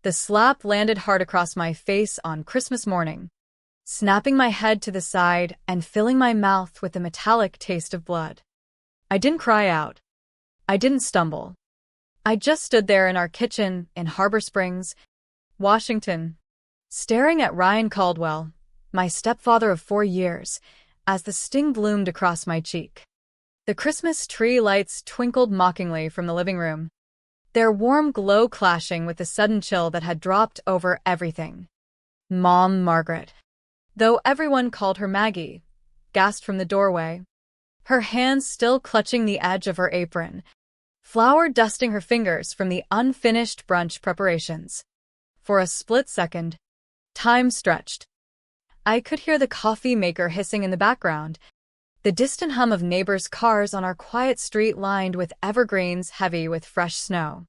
The slap landed hard across my face on Christmas morning, snapping my head to the side and filling my mouth with the metallic taste of blood. I didn't cry out. I didn't stumble. I just stood there in our kitchen in Harbor Springs, Washington, staring at Ryan Caldwell, my stepfather of 4 years, as the sting bloomed across my cheek. The Christmas tree lights twinkled mockingly from the living room, their warm glow clashing with the sudden chill that had dropped over everything. Mom Margaret, though everyone called her Maggie, gasped from the doorway, her hands still clutching the edge of her apron, flour dusting her fingers from the unfinished brunch preparations. For a split second, time stretched. I could hear the coffee maker hissing in the background, the distant hum of neighbors' cars on our quiet street lined with evergreens heavy with fresh snow.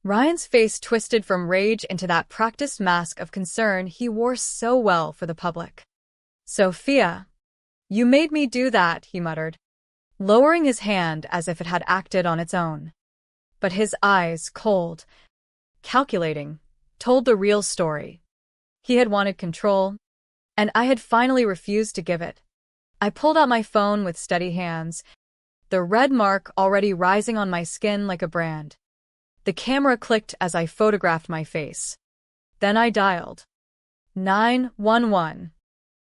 Ryan's face twisted from rage into that practiced mask of concern he wore so well for the public. "Sophia, you made me do that," he muttered, lowering his hand as if it had acted on its own. But his eyes, cold, calculating, told the real story. He had wanted control, and I had finally refused to give it. I pulled out my phone with steady hands, the red mark already rising on my skin like a brand. The camera clicked as I photographed my face. Then I dialed 911.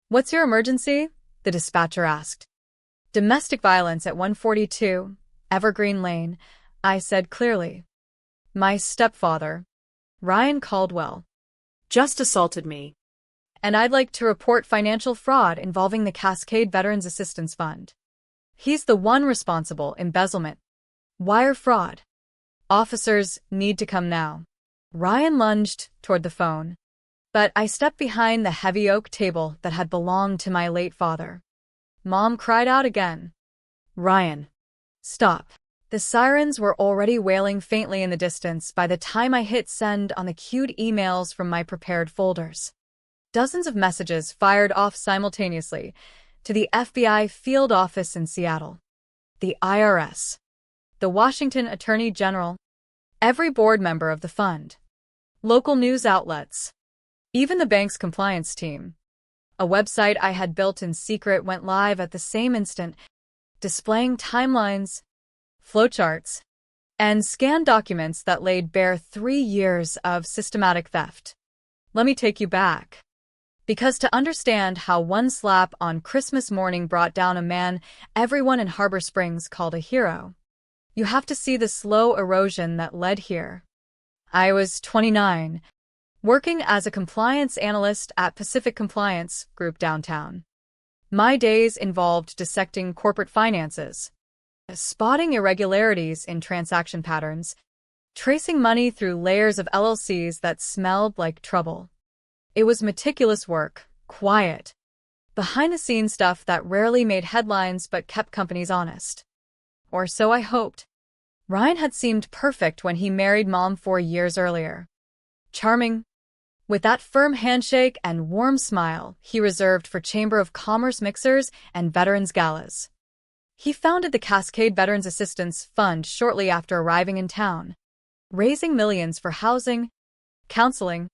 "What's your emergency?" the dispatcher asked. "Domestic violence at 142 Evergreen Lane," I said clearly. "My stepfather, Ryan Caldwell, just assaulted me, and I'd like to report financial fraud involving the Cascade Veterans Assistance Fund. He's the one responsible embezzlement, wire fraud. Officers need to come now." Ryan lunged toward the phone, but I stepped behind the heavy oak table that had belonged to my late father. Mom cried out again. "Ryan, stop." The sirens were already wailing faintly in the distance by the time I hit send on the queued emails from my prepared folders. Dozens of messages fired off simultaneously to the FBI field office in Seattle, the IRS, the Washington Attorney General, every board member of the fund, local news outlets, even the bank's compliance team. A website I had built in secret went live at the same instant, displaying timelines, flowcharts, and scanned documents that laid bare 3 years of systematic theft. Let me take you back. Because to understand how one slap on Christmas morning brought down a man everyone in Harbor Springs called a hero, you have to see the slow erosion that led here. I was 29, working as a compliance analyst at Pacific Compliance Group downtown. My days involved dissecting corporate finances, spotting irregularities in transaction patterns, tracing money through layers of LLCs that smelled like trouble. It was meticulous work, quiet, behind-the-scenes stuff that rarely made headlines but kept companies honest. Or so I hoped. Ryan had seemed perfect when he married Mom 4 years earlier. Charming, with that firm handshake and warm smile he reserved for Chamber of Commerce mixers and veterans galas. He founded the Cascade Veterans Assistance Fund shortly after arriving in town, raising millions for housing, counseling,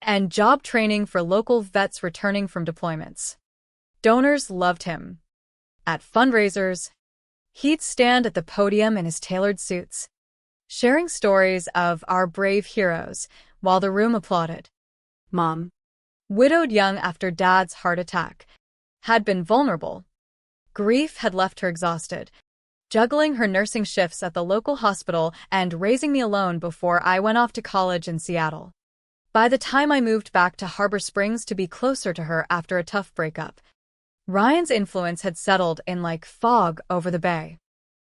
and job training for local vets returning from deployments. Donors loved him. At fundraisers, he'd stand at the podium in his tailored suits, sharing stories of our brave heroes while the room applauded. Mom, widowed young after Dad's heart attack, had been vulnerable. Grief had left her exhausted, juggling her nursing shifts at the local hospital and raising me alone before I went off to college in Seattle. By the time I moved back to Harbor Springs to be closer to her after a tough breakup, Ryan's influence had settled in like fog over the bay.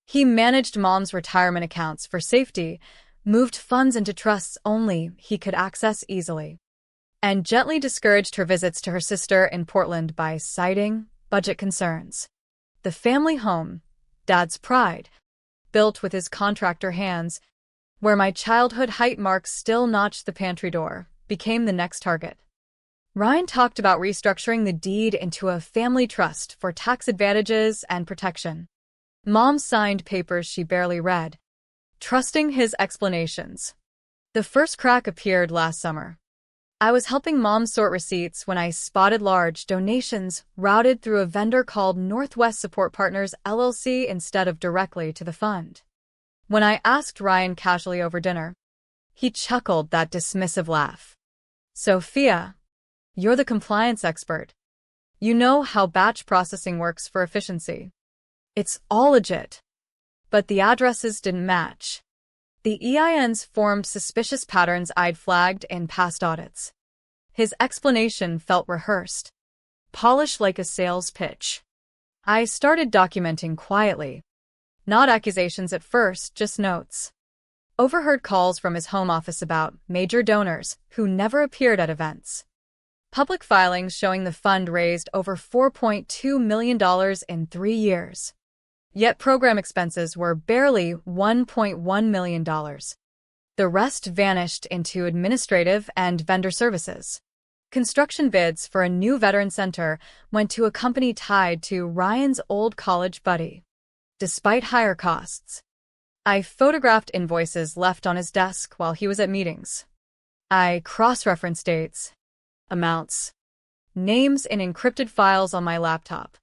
He managed Mom's retirement accounts for safety, moved funds into trusts only he could access easily, and gently discouraged her visits to her sister in Portland by citing budget concerns. The family home, Dad's pride, built with his contractor hands, where my childhood height marks still notched the pantry door, became the next target. Ryan talked about restructuring the deed into a family trust for tax advantages and protection. Mom signed papers she barely read, trusting his explanations. The first crack appeared last summer. I was helping Mom sort receipts when I spotted large donations routed through a vendor called Northwest Support Partners LLC instead of directly to the fund. When I asked Ryan casually over dinner, he chuckled that dismissive laugh. "Sophia, you're the compliance expert. You know how batch processing works for efficiency. It's all legit." But the addresses didn't match. The EINs formed suspicious patterns I'd flagged in past audits. His explanation felt rehearsed, polished like a sales pitch. I started documenting quietly. Not accusations at first, just notes. Overheard calls from his home office about major donors who never appeared at events. Public filings showing the fund raised over $4.2 million in 3 years. Yet program expenses were barely $1.1 million. The rest vanished into administrative and vendor services. Construction bids for a new veteran center went to a company tied to Ryan's old college buddy. Despite higher costs, I photographed invoices left on his desk while he was at meetings. I cross-referenced dates, amounts, names in encrypted files on my laptop.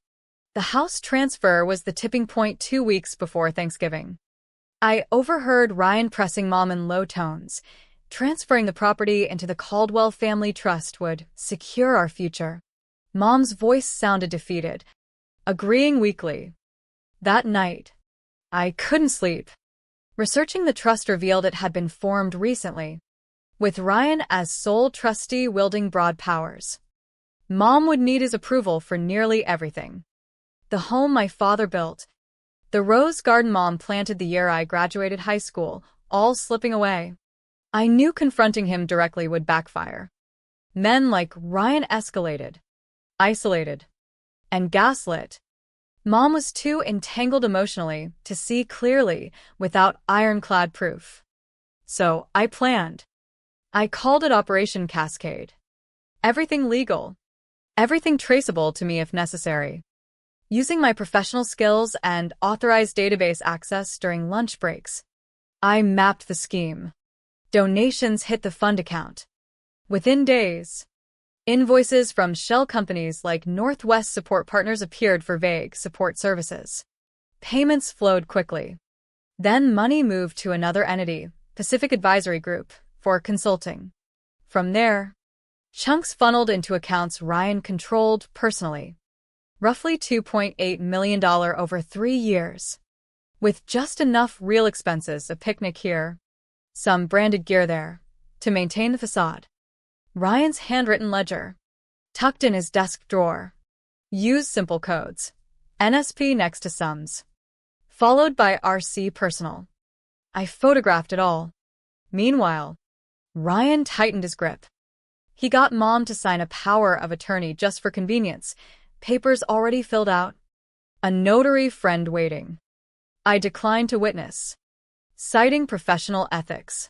The house transfer was the tipping point 2 weeks before Thanksgiving. I overheard Ryan pressing Mom in low tones. Transferring the property into the Caldwell Family Trust would secure our future. Mom's voice sounded defeated, agreeing weakly. That night, I couldn't sleep. Researching the trust revealed it had been formed recently, with Ryan as sole trustee wielding broad powers. Mom would need his approval for nearly everything. The home my father built, the rose garden Mom planted the year I graduated high school, all slipping away. I knew confronting him directly would backfire. Men like Ryan escalated, isolated, and gaslit. Mom was too entangled emotionally to see clearly without ironclad proof. So I planned. I called it Operation Cascade. Everything legal. Everything traceable to me if necessary. Using my professional skills and authorized database access during lunch breaks, I mapped the scheme. Donations hit the fund account. Within days, invoices from shell companies like Northwest Support Partners appeared for vague support services. Payments flowed quickly. Then money moved to another entity, Pacific Advisory Group, for consulting. From there, chunks funneled into accounts Ryan controlled personally. Roughly $2.8 million over 3 years. With just enough real expenses, a picnic here, some branded gear there, to maintain the facade. Ryan's handwritten ledger, tucked in his desk drawer, used simple codes, NSP next to sums, followed by RC personal. I photographed it all. Meanwhile, Ryan tightened his grip. He got Mom to sign a power of attorney just for convenience, papers already filled out. A notary friend waiting. I declined to witness, citing professional ethics.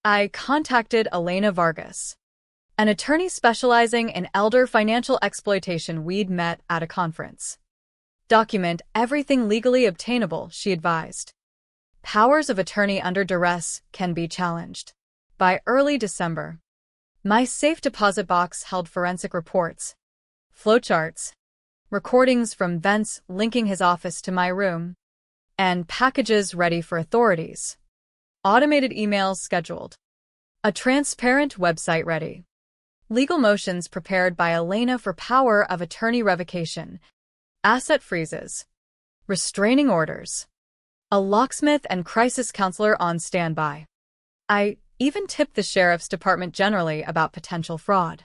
I contacted Elena Vargas, an attorney specializing in elder financial exploitation we'd met at a conference. Document everything legally obtainable, she advised. Powers of attorney under duress can be challenged. By early December, my safe deposit box held forensic reports, flowcharts, recordings from vents linking his office to my room, and packages ready for authorities. Automated emails scheduled. A transparent website ready. Legal motions prepared by Elena for power of attorney revocation. Asset freezes. Restraining orders. A locksmith and crisis counselor on standby. I even tipped the sheriff's department generally about potential fraud.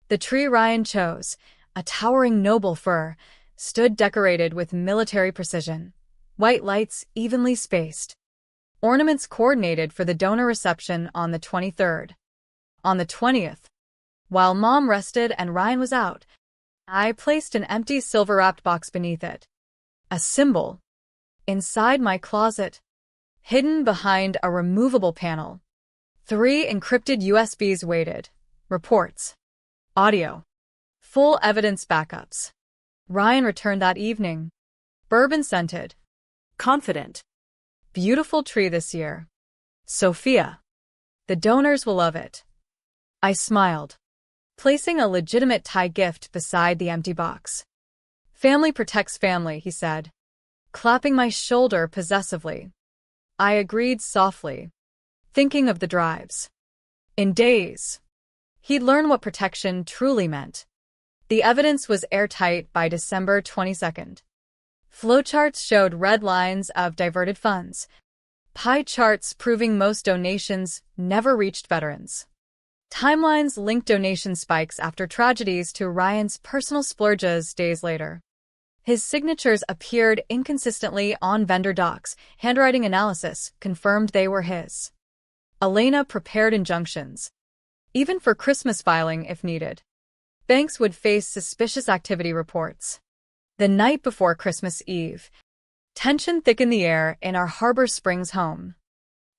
The tree Ryan chose, a towering noble fir, stood decorated with military precision. White lights evenly spaced. Ornaments coordinated for the donor reception on the 23rd. On the 20th, while Mom rested and Ryan was out, I placed an empty silver-wrapped box beneath it. A symbol. Inside my closet, hidden behind a removable panel. 3 encrypted USBs waited. Reports. Audio. Full evidence backups. Ryan returned that evening. Bourbon-scented. Confident. Beautiful tree this year. Sophia. The donors will love it. I smiled, placing a legitimate Thai gift beside the empty box. Family protects family, he said, clapping my shoulder possessively. I agreed softly, thinking of the drives. In days, he'd learn what protection truly meant. The evidence was airtight by December 22nd. Flowcharts showed red lines of diverted funds, pie charts proving most donations never reached veterans. Timelines linked donation spikes after tragedies to Ryan's personal splurges days later. His signatures appeared inconsistently on vendor docs. Handwriting analysis confirmed they were his. Elena prepared injunctions, even for Christmas filing if needed. Banks would face suspicious activity reports. The night before Christmas Eve, tension thickened the air in our Harbor Springs home.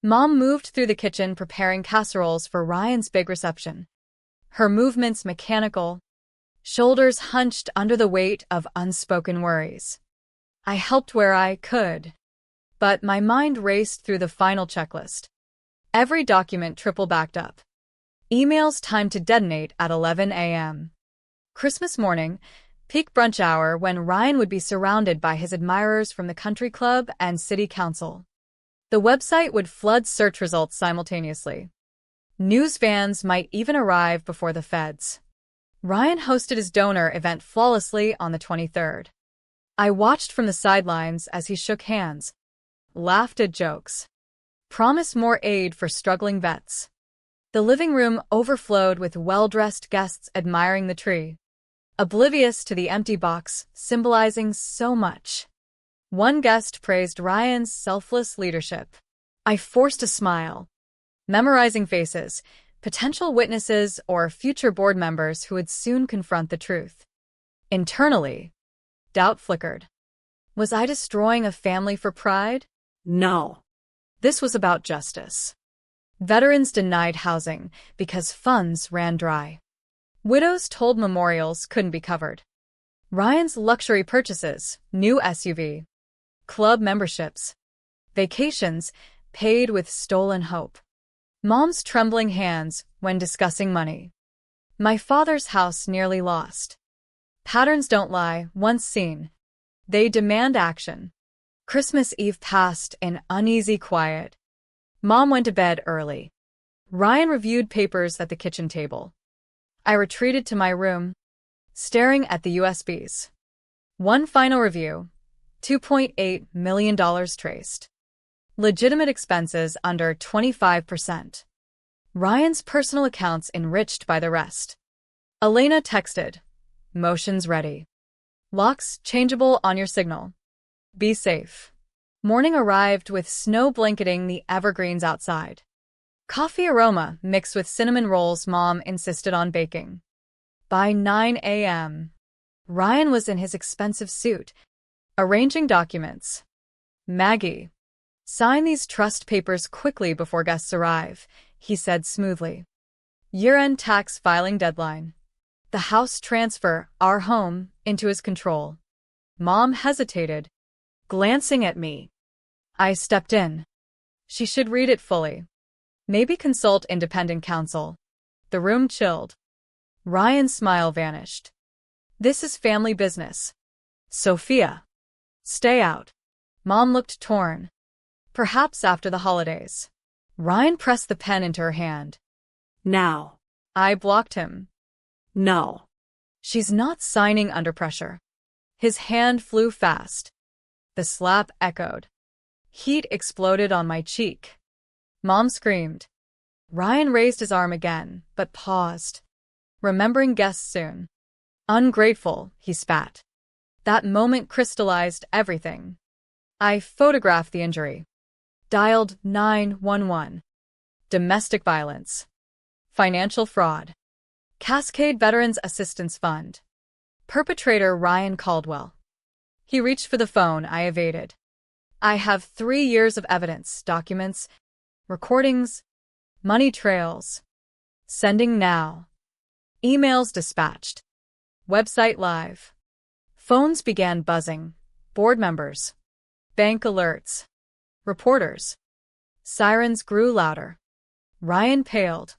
Mom moved through the kitchen preparing casseroles for Ryan's big reception. Her movements mechanical, shoulders hunched under the weight of unspoken worries. I helped where I could, but my mind raced through the final checklist. Every document triple backed up. Emails timed to detonate at 11 a.m. Christmas morning, peak brunch hour when Ryan would be surrounded by his admirers from the country club and city council. The website would flood search results simultaneously. News vans might even arrive before the feds. Ryan hosted his donor event flawlessly on the 23rd. I watched from the sidelines as he shook hands, laughed at jokes, promised more aid for struggling vets. The living room overflowed with well-dressed guests admiring the tree, oblivious to the empty box symbolizing so much. One guest praised Ryan's selfless leadership. I forced a smile, memorizing faces, potential witnesses or future board members who would soon confront the truth. Internally, doubt flickered. Was I destroying a family for pride? No. This was about justice. Veterans denied housing because funds ran dry. Widows told memorials couldn't be covered. Ryan's luxury purchases, new SUV, club memberships, vacations, paid with stolen hope. Mom's trembling hands when discussing money. My father's house nearly lost. Patterns don't lie, once seen. They demand action. Christmas Eve passed in uneasy quiet. Mom went to bed early. Ryan reviewed papers at the kitchen table. I retreated to my room, staring at the USBs. One final review, $2.8 million traced. Legitimate expenses under 25%. Ryan's personal accounts enriched by the rest. Elena texted, "Motions ready. Locks changeable on your signal. Be safe." Morning arrived with snow blanketing the evergreens outside. Coffee aroma mixed with cinnamon rolls Mom insisted on baking. By 9 a.m., Ryan was in his expensive suit, arranging documents. "Maggie, sign these trust papers quickly before guests arrive," he said smoothly. "Year-end tax filing deadline. The house transfer our home into his control." Mom hesitated, glancing at me. I stepped in. She should read it fully. Maybe consult independent counsel. The room chilled. Ryan's smile vanished. "This is family business. Sophia, stay out." Mom looked torn. "Perhaps after the holidays." Ryan pressed the pen into her hand. "Now." I blocked him. "No. She's not signing under pressure." His hand flew fast. The slap echoed. Heat exploded on my cheek. Mom screamed. Ryan raised his arm again, but paused, remembering guests soon. "Ungrateful," he spat. That moment crystallized everything. I photographed the injury. Dialed 911. Domestic violence. Financial fraud. Cascade Veterans Assistance Fund. Perpetrator Ryan Caldwell. He reached for the phone. I evaded. "I have 3 years of evidence, documents, recordings, money trails. Sending now." Emails dispatched. Website live. Phones began buzzing. Board members. Bank alerts. Reporters. Sirens grew louder. Ryan paled.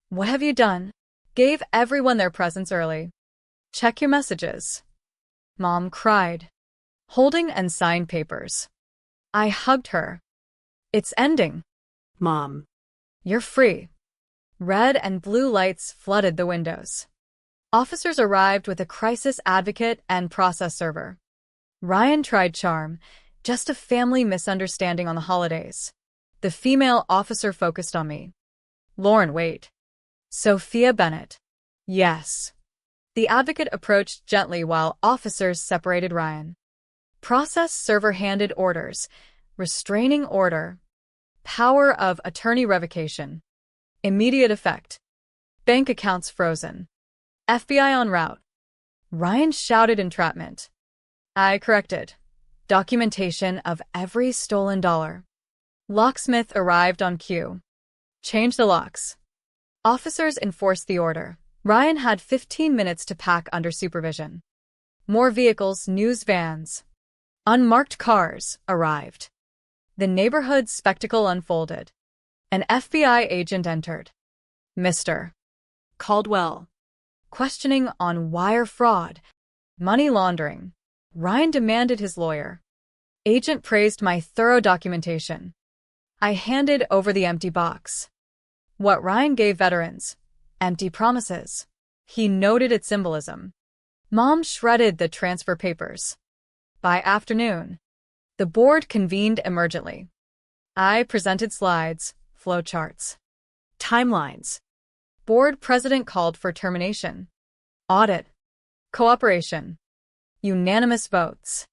What have you done? Gave everyone their presents early. Check your messages. Mom cried, holding and signed papers. I hugged her. It's ending. Mom. You're free. Red and blue lights flooded the windows. Officers arrived with a crisis advocate and process server. Ryan tried charm, just a family misunderstanding on the holidays. The female officer focused on me. Lauren, wait. Sophia Bennett. Yes. The advocate approached gently while officers separated Ryan. Process server handed orders. Restraining order. Power of attorney revocation. Immediate effect. Bank accounts frozen. FBI en route. Ryan shouted entrapment. I corrected. Documentation of every stolen dollar. Locksmith arrived on cue. Change the locks. Officers enforced the order. Ryan had 15 minutes to pack under supervision. More vehicles, news vans, unmarked cars arrived. The neighborhood spectacle unfolded. An FBI agent entered. Mr. Caldwell. Questioning on wire fraud, money laundering. Ryan demanded his lawyer. Agent praised my thorough documentation. I handed over the empty box. What Ryan gave veterans. Empty promises. He noted its symbolism. Mom shredded the transfer papers. By afternoon, the board convened emergently. I presented slides, flowcharts, timelines. Board president called for termination. Audit. Cooperation. Unanimous votes.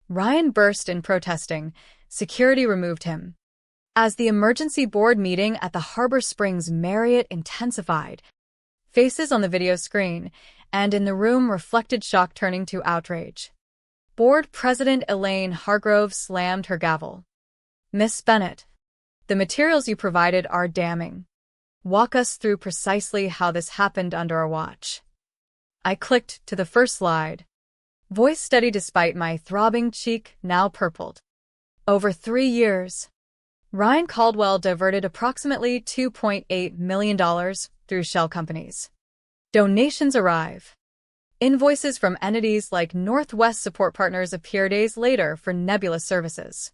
Ryan burst in protesting. Security removed him. As the emergency board meeting at the Harbor Springs Marriott intensified, faces on the video screen and in the room reflected shock turning to outrage. Board President Elaine Hargrove slammed her gavel. Miss Bennett, the materials you provided are damning. Walk us through precisely how this happened under our watch. I clicked to the first slide. Voice steady despite my throbbing cheek now purpled. Over 3 years, Ryan Caldwell diverted approximately $2.8 million through shell companies. Donations arrive. Invoices from entities like Northwest Support Partners appear days later for nebulous services.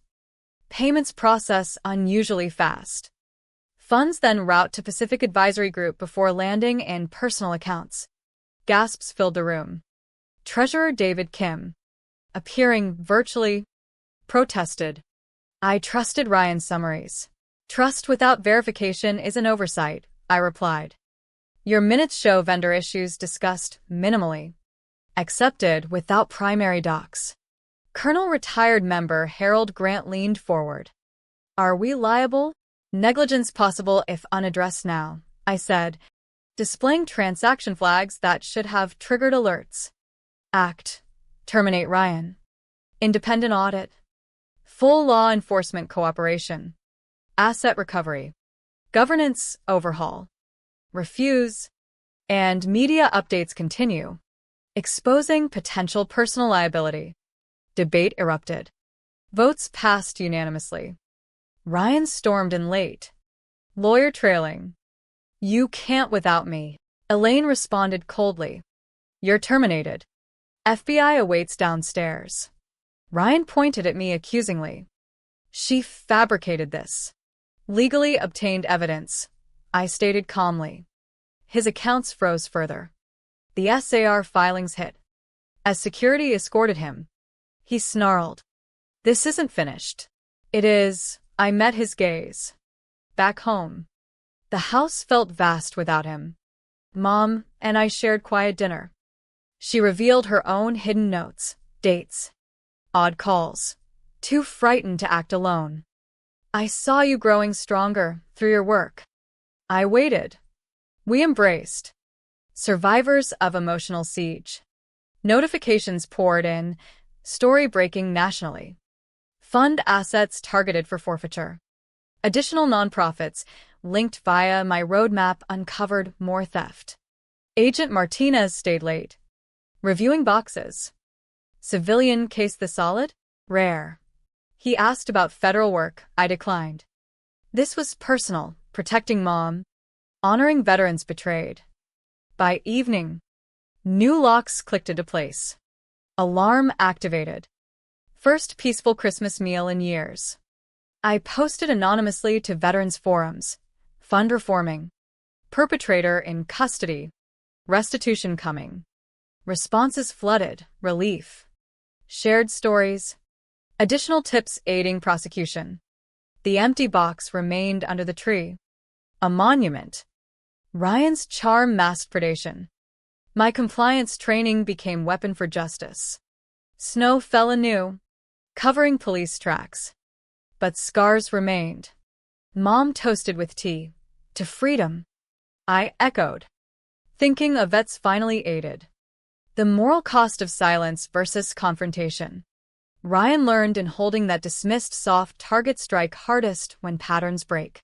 Payments process unusually fast. Funds then route to Pacific Advisory Group before landing in personal accounts. Gasps filled the room. Treasurer David Kim, appearing virtually, protested. I trusted Ryan's summaries. Trust without verification is an oversight, I replied. Your minutes show vendor issues discussed minimally. Accepted without primary docs. Colonel retired member Harold Grant leaned forward. Are we liable? Negligence possible if unaddressed now, I said, displaying transaction flags that should have triggered alerts. Act. Terminate Ryan. Independent audit. Full law enforcement cooperation. Asset recovery. Governance overhaul. Refuse. And media updates continue. Exposing potential personal liability. Debate erupted. Votes passed unanimously. Ryan stormed in late. Lawyer trailing. You can't without me. Elaine responded coldly. You're terminated. FBI awaits downstairs. Ryan pointed at me accusingly. She fabricated this. Legally obtained evidence, I stated calmly. His accounts froze further. The SAR filings hit. As security escorted him, he snarled. This isn't finished. It is. I met his gaze. Back home. The house felt vast without him. Mom and I shared quiet dinner. She revealed her own hidden notes, dates, odd calls, too frightened to act alone. I saw you growing stronger through your work. I waited. We embraced. Survivors of emotional siege. Notifications poured in, story breaking nationally. Fund assets targeted for forfeiture. Additional nonprofits linked via my roadmap uncovered more theft. Agent Martinez stayed late, reviewing boxes. Civilian case the solid? Rare. He asked about federal work. I declined. This was personal, Protecting Mom, honoring veterans betrayed. By evening, new locks clicked into place. Alarm activated. First peaceful Christmas meal in years. I posted anonymously to veterans forums. Fund reforming. Perpetrator in custody. Restitution coming. Responses flooded. Relief. Shared stories. Additional tips aiding prosecution. The empty box remained under the tree. A monument. Ryan's charm masked predation. My compliance training became weapon for justice. Snow fell anew, covering police tracks. But scars remained. Mom toasted with tea. To freedom. I echoed, thinking of vets finally aided. The moral cost of silence versus confrontation. Ryan learned in holding that dismissed soft targets strike hardest when patterns break.